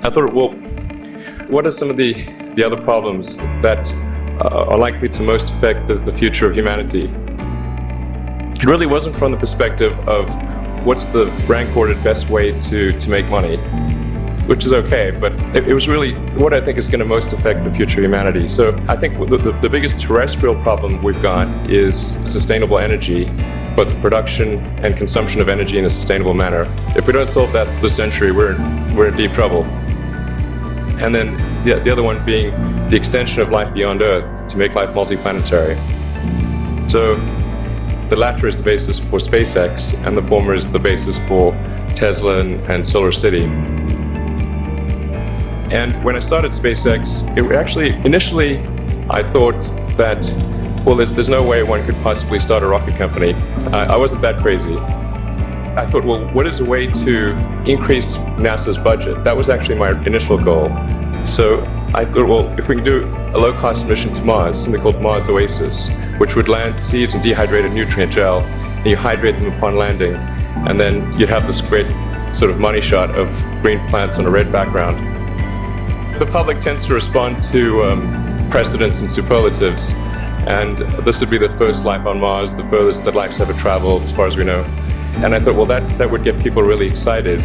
I thought, well, what are some of the other problems that are likely to most affect the future of humanity? It really wasn't from the perspective of what's the rank-ordered best way to make money, which is okay, but it was really what I think is going to most affect the future of humanity. So I think the biggest terrestrial problem we've got is sustainable energy, but the production and consumption of energy in a sustainable manner. If we don't solve that this century, we're in deep trouble. And then the other one being the extension of life beyond Earth to make life multiplanetary. So the latter is the basis for SpaceX, and the former is the basis for Tesla and Solar City. And when I started SpaceX, initially I thought that, well, there's no way one could possibly start a rocket company. I wasn't that crazy. I thought, well, what is a way to increase NASA's budget? That was actually my initial goal. So I thought, well, if we can do a low-cost mission to Mars, something called Mars Oasis, which would land seeds in dehydrated nutrient gel, and you hydrate them upon landing, and then you'd have this great sort of money shot of green plants on a red background. The public tends to respond to precedents and superlatives, and this would be the first life on Mars, the furthest that life's ever traveled, as far as we know. And I thought, well, that would get people really excited,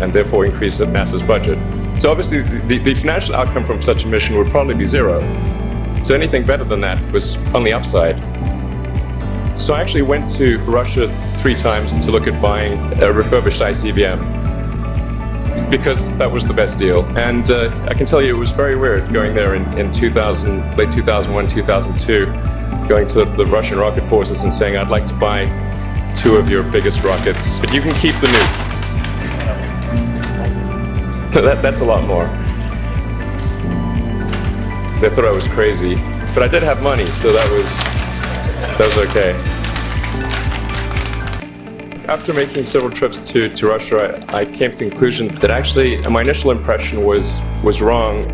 and therefore increase NASA's budget. So obviously, the financial outcome from such a mission would probably be zero. So anything better than that was on the upside. So I actually went to Russia 3 times to look at buying a refurbished ICBM, because that was the best deal. And I can tell you it was very weird going there in late 2001, 2002, going to the Russian rocket forces and saying, I'd like to buy 2 of your biggest rockets, but you can keep the nuke. That's a lot more. They thought I was crazy, but I did have money, so that was okay. After making several trips to Russia, I came to the conclusion that actually my initial impression was wrong,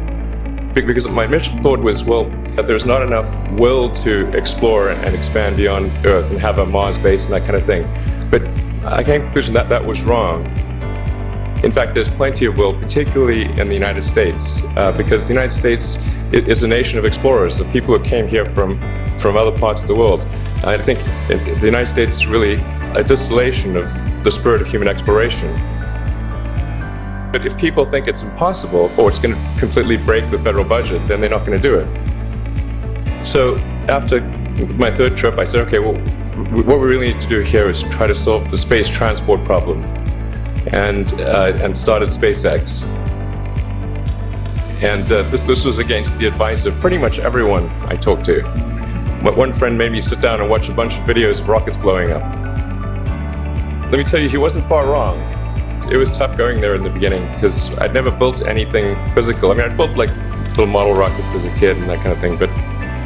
because my initial thought was, well, that there's not enough will to explore and expand beyond Earth and have a Mars base and that kind of thing. But I came to the conclusion that that was wrong. In fact, there's plenty of will, particularly in the United States, because the United States is a nation of explorers, of people who came here from other parts of the world. I think the United States is really a distillation of the spirit of human exploration. But if people think it's impossible, or it's going to completely break the federal budget, then they're not going to do it. So after my 3rd trip, I said, okay, well, what we really need to do here is try to solve the space transport problem, and started SpaceX. And this was against the advice of pretty much everyone I talked to. One friend made me sit down and watch a bunch of videos of rockets blowing up. Let me tell you, he wasn't far wrong. It was tough going there in the beginning, because I'd never built anything physical. I mean, I'd built like little model rockets as a kid and that kind of thing, but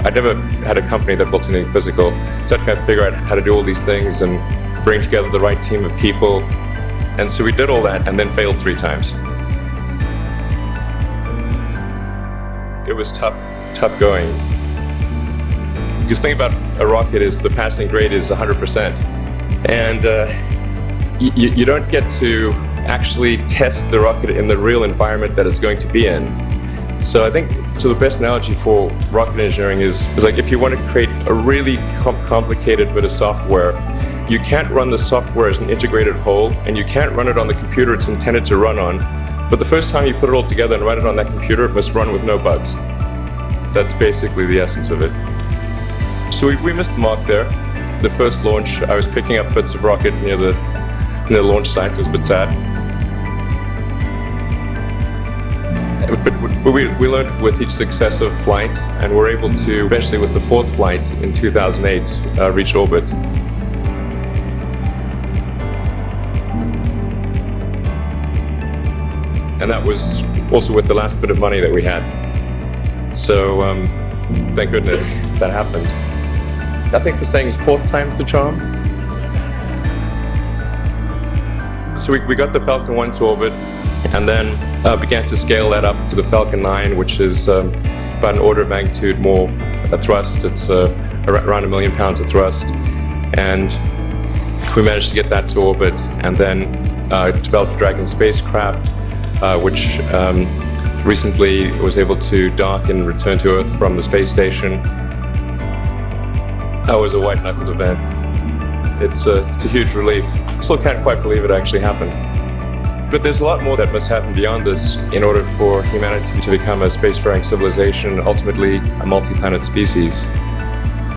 I'd never had a company that built anything physical. So I'd kind of figure out how to do all these things and bring together the right team of people. And so we did all that and then failed 3 times. It was tough going. Because the thing about a rocket is the passing grade is 100%. And you don't get to actually test the rocket in the real environment that it's going to be in. So I think the best analogy for rocket engineering is like if you want to create a really complicated bit of software, you can't run the software as an integrated whole, and you can't run it on the computer it's intended to run on. But the first time you put it all together and run it on that computer, it must run with no bugs. That's basically the essence of it. So we missed the mark there. The first launch, I was picking up bits of rocket near the launch site. It was a bit sad. But we learned with each successive flight, and we're able to, eventually with the 4th flight in 2008, reach orbit. And that was also with the last bit of money that we had. So, thank goodness that happened. I think the saying is 4th time's the charm. So we got the Falcon 1 to orbit, and then began to scale that up to the Falcon 9, which is about an order of magnitude more thrust. It's around 1 million pounds of thrust. And we managed to get that to orbit, and then developed a Dragon spacecraft, which recently was able to dock and return to Earth from the space station. That was a white-knuckled event. It's a huge relief. Still can't quite believe it actually happened. But there's a lot more that must happen beyond this in order for humanity to become a spacefaring civilization, ultimately a multi-planet species.